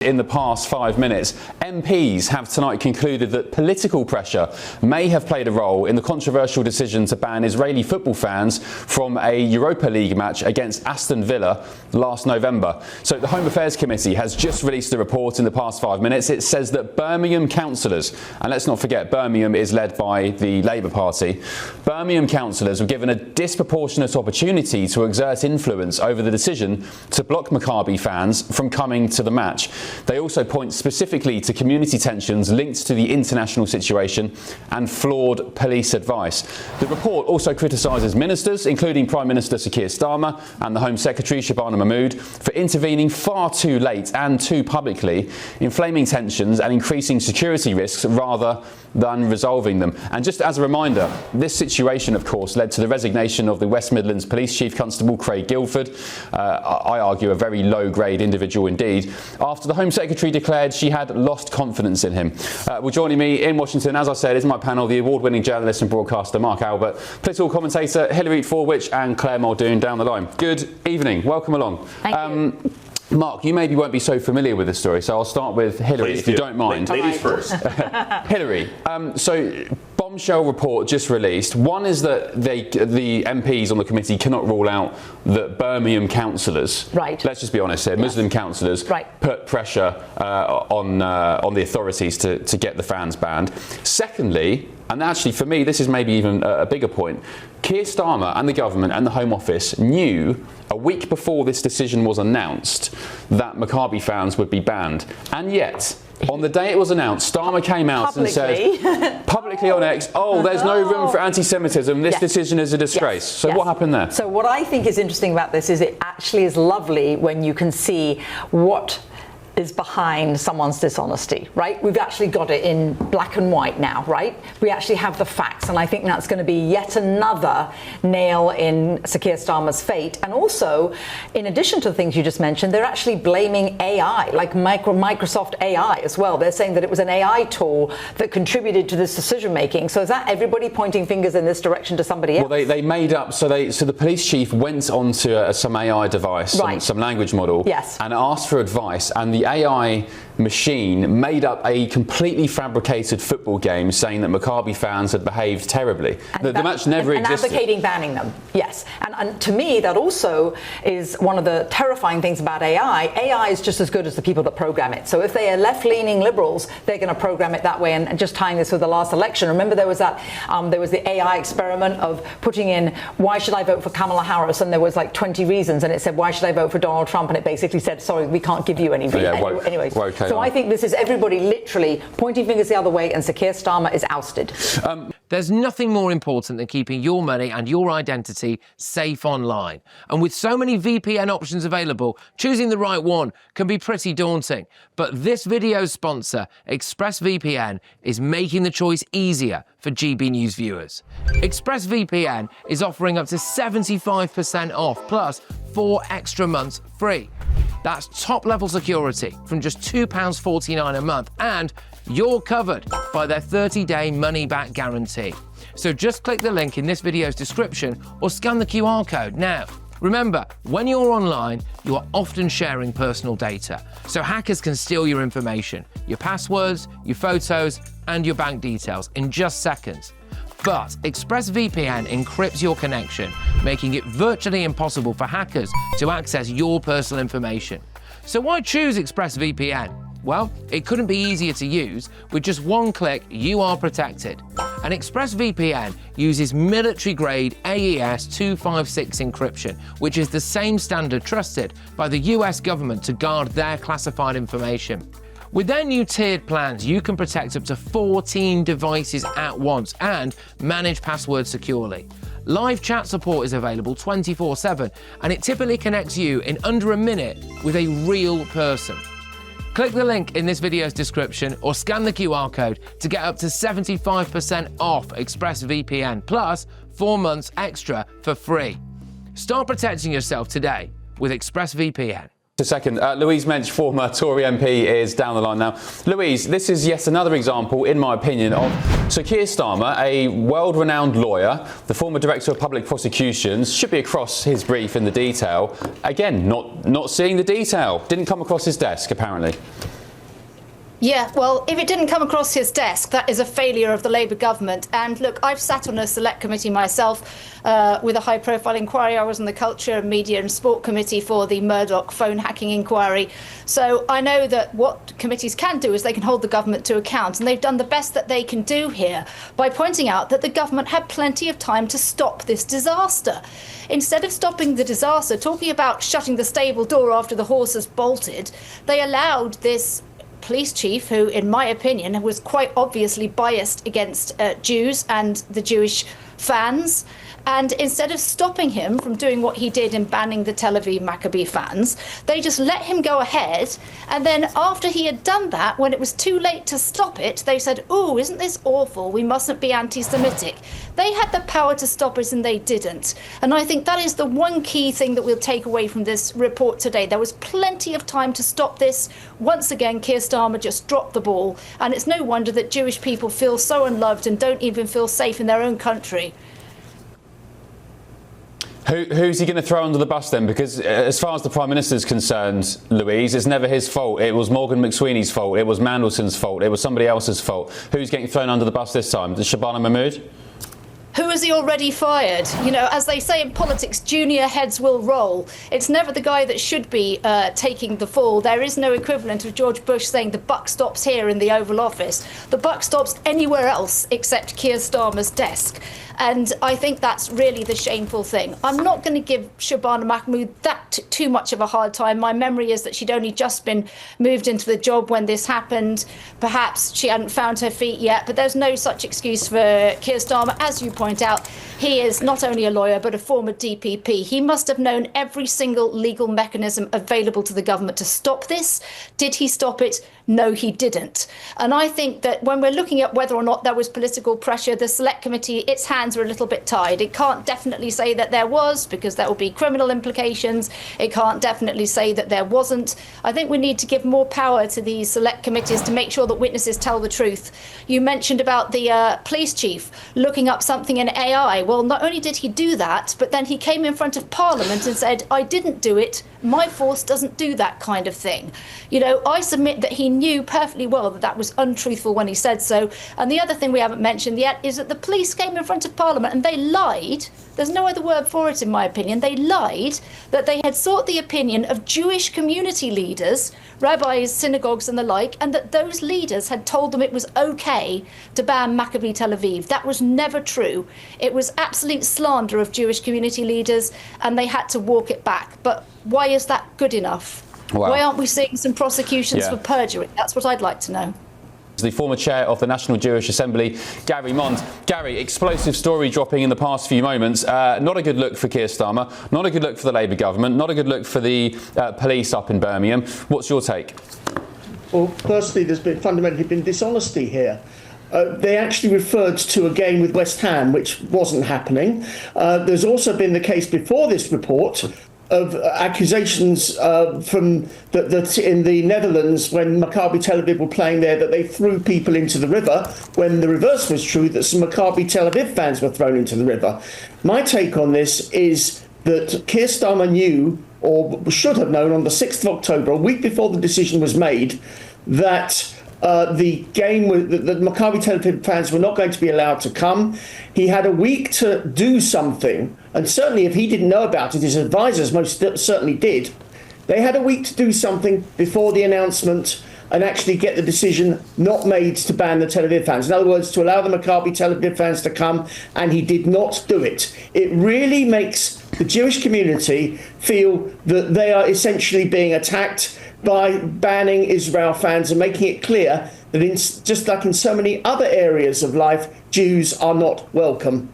In the past 5 minutes, MPs have tonight concluded that political pressure may have played a role in the controversial decision to ban Israeli football fans from a Europa League match against Aston Villa last November. So the Home Affairs Committee has just released a report in the past 5 minutes. It says that Birmingham councillors, and let's not forget Birmingham is led by the Labour Party, Birmingham councillors were given a disproportionate opportunity to exert influence over the decision to block Maccabi fans from coming to the match. They also point specifically to community tensions linked to the international situation and flawed police advice. The report also criticises ministers, including Prime Minister Sir Keir Starmer and the Home Secretary Shabana Mahmood, for intervening far too late and too publicly, inflaming tensions and increasing security risks rather than resolving them. And just as a reminder, this situation, of course, led to the resignation of the West Midlands Police Chief Constable Craig Guildford, I argue a very low-grade individual indeed, after the Home Secretary declared she had lost confidence in him. Well, joining me in Washington, as I said, is my panel, the award-winning journalist and broadcaster Mark Albert, political commentator Hilary Forwich and Claire Muldoon down the line. Good evening. Welcome along. Thank you. Mark, you maybe won't be so familiar with this story, so I'll start with Hilary, if you don't mind. Ladies first. Hilary, so bombshell report just released. One is that the MPs on the committee cannot rule out that Birmingham councillors, let's just be honest here, Muslim councillors, put pressure on the authorities to get the fans banned. Secondly, and actually for me this is maybe even a bigger point, Keir Starmer and the government and the Home Office knew a week before this decision was announced that Maccabi fans would be banned. And yet, on the day it was announced, Starmer came out and said publicly on X, there's no room for anti-Semitism, this decision is a disgrace. So what happened there? So what I think is interesting about this is it actually is lovely when you can see what is behind someone's dishonesty, right? We've actually got it in black and white now, right? We actually have the facts, and I think that's going to be yet another nail in Sir Keir Starmer's fate. And also, in addition to the things you just mentioned, they're actually blaming AI, like Microsoft AI as well. They're saying that it was an AI tool that contributed to this decision making. So is that everybody pointing fingers in this direction to somebody else? Well, they made up, so the police chief went onto some AI device, some language model, and asked for advice, and the AI machine made up a completely fabricated football game saying that Maccabi fans had behaved terribly. The match never existed. And advocating banning them, yes. And to me, that also is one of the terrifying things about AI. AI is just as good as the people that program it. So if they are left-leaning liberals, they're going to program it that way. And just tying this with the last election, remember there was that, there was the AI experiment of putting in, why should I vote for Kamala Harris? And there was like 20 reasons, and it said, why should I vote for Donald Trump? And it basically said, sorry, we can't give you any reasons. Anyways, so I think this is everybody literally pointing fingers the other way, and Sir Keir Starmer is ousted. There's nothing more important than keeping your money and your identity safe online. And with so many VPN options available, choosing the right one can be pretty daunting. But this video's sponsor, ExpressVPN, is making the choice easier for GB News viewers. ExpressVPN is offering up to 75% off, plus 4 extra months free. That's top-level security from just £2.49 a month, and you're covered by their 30-day money-back guarantee. So just click the link in this video's description or scan the QR code now. Remember, when you're online, you are often sharing personal data, so hackers can steal your information, your passwords, your photos, and your bank details in just seconds. But ExpressVPN encrypts your connection, making it virtually impossible for hackers to access your personal information. So why choose ExpressVPN? Well, it couldn't be easier to use. With just one click, you are protected. And ExpressVPN uses military-grade AES 256 encryption, which is the same standard trusted by the US government to guard their classified information. With their new tiered plans, you can protect up to 14 devices at once and manage passwords securely. Live chat support is available 24/7, and it typically connects you in under a minute with a real person. Click the link in this video's description or scan the QR code to get up to 75% off ExpressVPN, plus 4 months extra for free. Start protecting yourself today with ExpressVPN. A second. Louise Mensch, former Tory MP, is down the line now. Louise, this is yet another example, in my opinion, of Sir Keir Starmer, a world-renowned lawyer, the former Director of Public Prosecutions, should be across his brief in the detail. Again, not seeing the detail. Didn't come across his desk, apparently. Yeah, well, if it didn't come across his desk, that is a failure of the Labour government. And look, I've sat on a select committee myself with a high-profile inquiry. I was on the Culture, Media and Sport Committee for the Murdoch phone hacking inquiry. So I know that what committees can do is they can hold the government to account. And they've done the best that they can do here by pointing out that the government had plenty of time to stop this disaster. Instead of stopping the disaster, talking about shutting the stable door after the horse has bolted, they allowed this police chief, who, in my opinion, was quite obviously biased against Jews and the Jewish fans. And instead of stopping him from doing what he did in banning the Tel Aviv Maccabi fans, they just let him go ahead. And then after he had done that, when it was too late to stop it, they said, "Oh, isn't this awful? We mustn't be anti-Semitic." They had the power to stop it and they didn't. And I think that is the one key thing that we'll take away from this report today. There was plenty of time to stop this. Once again, Keir Starmer just dropped the ball. And it's no wonder that Jewish people feel so unloved and don't even feel safe in their own country. Who's he going to throw under the bus then? Because as far as the Prime Minister is concerned, Louise, it's never his fault. It was Morgan McSweeney's fault. It was Mandelson's fault. It was somebody else's fault. Who's getting thrown under the bus this time? Is it Shabana Mahmood? Who has he already fired? You know, as they say in politics, junior heads will roll. It's never the guy that should be taking the fall. There is no equivalent of George Bush saying the buck stops here in the Oval Office. The buck stops anywhere else except Keir Starmer's desk. And I think that's really the shameful thing. I'm not going to give Shabana Mahmood that too much of a hard time. My memory is that she'd only just been moved into the job when this happened. Perhaps she hadn't found her feet yet, but there's no such excuse for Keir Starmer. As you point out, he is not only a lawyer, but a former DPP. He must have known every single legal mechanism available to the government to stop this. Did he stop it? No, he didn't. And I think that when we're looking at whether or not there was political pressure, the Select Committee, its hands are a little bit tied. It can't definitely say that there was, because there will be criminal implications. It can't definitely say that there wasn't. I think we need to give more power to these Select Committees to make sure that witnesses tell the truth. You mentioned about the police chief looking up something in AI. Well, not only did he do that, but then he came in front of Parliament and said, "I didn't do it. My force doesn't do that kind of thing." You know, I submit that he knew perfectly well that that was untruthful when he said so. And the other thing we haven't mentioned yet is that the police came in front of Parliament and they lied. There's no other word for it, in my opinion. They lied that they had sought the opinion of Jewish community leaders, rabbis, synagogues and the like, and that those leaders had told them it was okay to ban Maccabi Tel Aviv. That was never true. It was absolute slander of Jewish community leaders, and they had to walk it back. But why is that good enough? Wow. Why aren't we seeing some prosecutions for perjury? That's what I'd like to know. The former chair of the National Jewish Assembly, Gary Mond. Gary, explosive story dropping in the past few moments. Not a good look for Keir Starmer, not a good look for the Labour government, not a good look for the police up in Birmingham. What's your take? Well, firstly, there's fundamentally been dishonesty here. They actually referred to a game with West Ham, which wasn't happening. There's also been the case before this report of accusations from that in the Netherlands, when Maccabi Tel Aviv were playing there, that they threw people into the river, when the reverse was true, that some Maccabi Tel Aviv fans were thrown into the river. My take on this is that Keir Starmer knew, or should have known, on the 6th of October, a week before the decision was made, that the game, the Maccabi Tel Aviv fans were not going to be allowed to come. He had a week to do something, and certainly if he didn't know about it, his advisors most certainly did. They had a week to do something before the announcement and actually get the decision not made to ban the Tel Aviv fans. In other words, to allow the Maccabi Tel Aviv fans to come, and he did not do it. It really makes the Jewish community feel that they are essentially being attacked by banning Israel fans and making it clear that just like in so many other areas of life, Jews are not welcome.